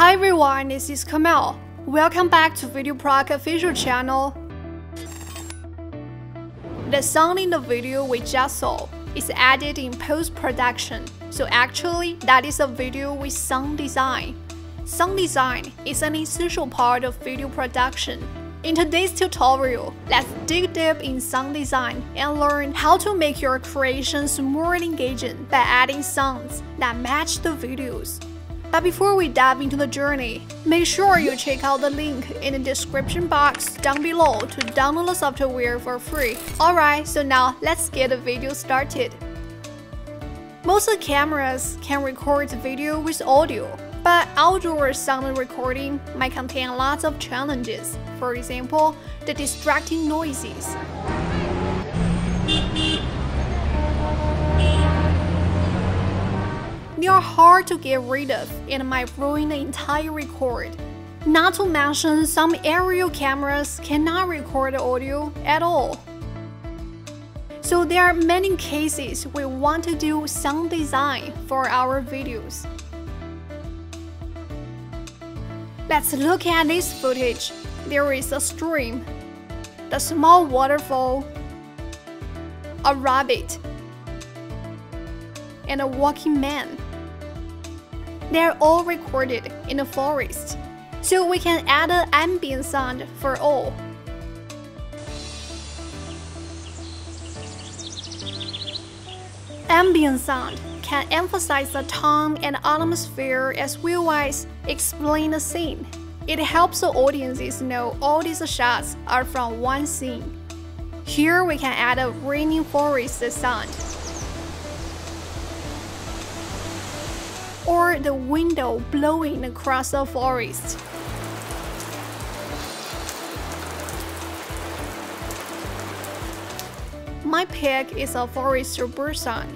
Hi everyone, this is Kamel. Welcome back to VideoProc official channel. The sound in the video we just saw is added in post-production, so actually that is a video with sound design. Sound design is an essential part of video production. In today's tutorial, let's dig deep in sound design and learn how to make your creations more engaging by adding sounds that match the videos. But before we dive into the journey, make sure you check out the link in the description box down below to download the software for free. Alright, so now let's get the video started. Most cameras can record video with audio, but outdoor sound recording might contain lots of challenges. For example, the distracting noises. They are hard to get rid of and might ruin the entire record. Not to mention, some aerial cameras cannot record audio at all. So there are many cases we want to do sound design for our videos. Let's look at this footage. There is a stream, the small waterfall, a rabbit, and a walking man. They're all recorded in the forest, so we can add an ambient sound for all. Ambient sound can emphasize the tone and atmosphere as well as explain the scene. It helps the audiences know all these shots are from one scene. Here we can add a raining forest sound, or the window blowing across the forest. My pick is a forest bird sound.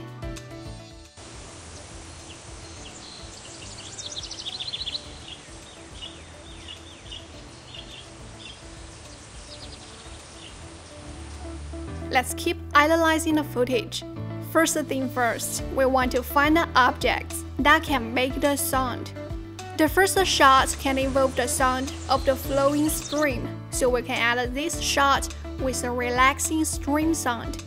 Let's keep analyzing the footage. First thing first, we want to find the objects that can make the sound. The first shot can involve the sound of the flowing stream, so we can add this shot with a relaxing stream sound.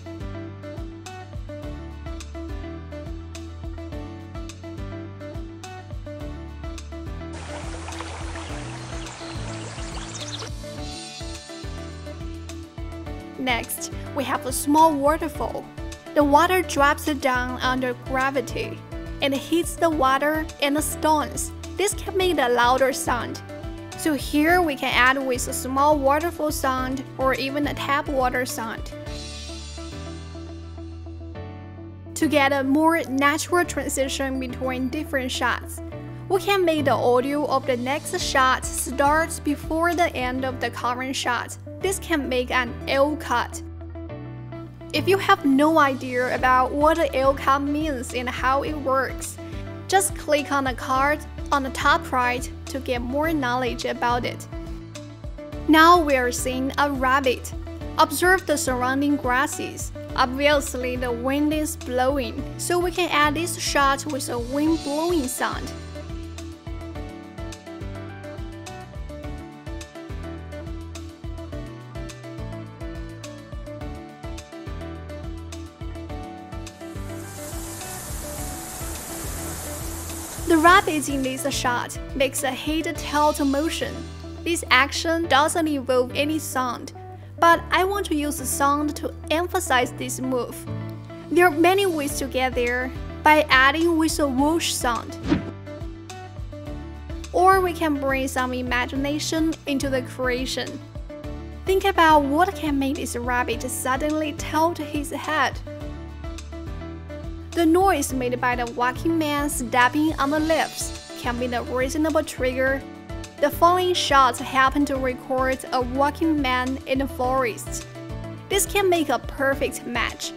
Next, we have a small waterfall. The water drops down under gravity and hits the water and the stones. This can make a louder sound. So here we can add with a small waterfall sound or even a tap water sound. To get a more natural transition between different shots, we can make the audio of the next shot start before the end of the current shot. This can make an L cut. If you have no idea about what an L cut means and how it works, just click on the card on the top right to get more knowledge about it. Now we are seeing a rabbit. Observe the surrounding grasses. Obviously the wind is blowing, so we can add this shot with a wind blowing sound. The rabbit in this shot makes a head-tilt motion. This action doesn't involve any sound, but I want to use the sound to emphasize this move. There are many ways to get there by adding with a whoosh sound. Or we can bring some imagination into the creation. Think about what can make this rabbit suddenly tilt his head. The noise made by the walking man stepping on the leaves can be the reasonable trigger. The following shots happen to record a walking man in the forest. This can make a perfect match.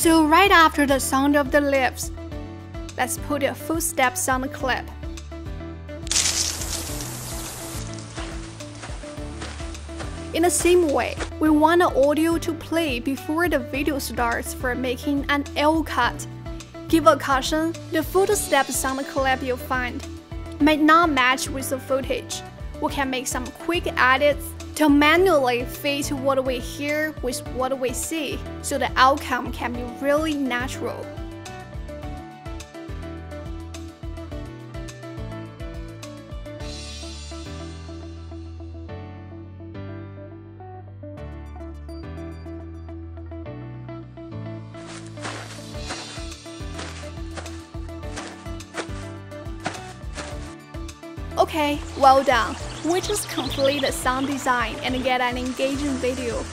So right after the sound of the leaves, let's put a footstep sound clip. In the same way, we want the audio to play before the video starts for making an L cut. Give a caution, the footstep sound clip you find may not match with the footage. We can make some quick edits to manually fit what we hear with what we see, so the outcome can be really natural. Okay, well done. We just complete the sound design and get an engaging video.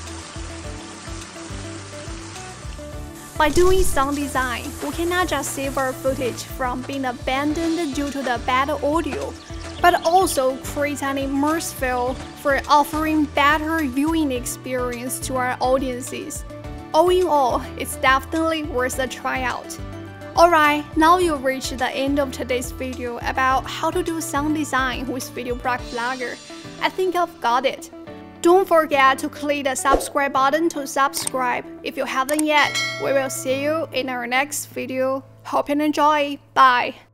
By doing sound design, we can not just save our footage from being abandoned due to the bad audio, but also create an immersive feel for offering better viewing experience to our audiences. All in all, it's definitely worth a tryout. Alright, now you've reached the end of today's video about how to do sound design with VideoProc Vlogger. I think I've got it. Don't forget to click the subscribe button to subscribe if you haven't yet. We will see you in our next video. Hope you enjoy. Bye!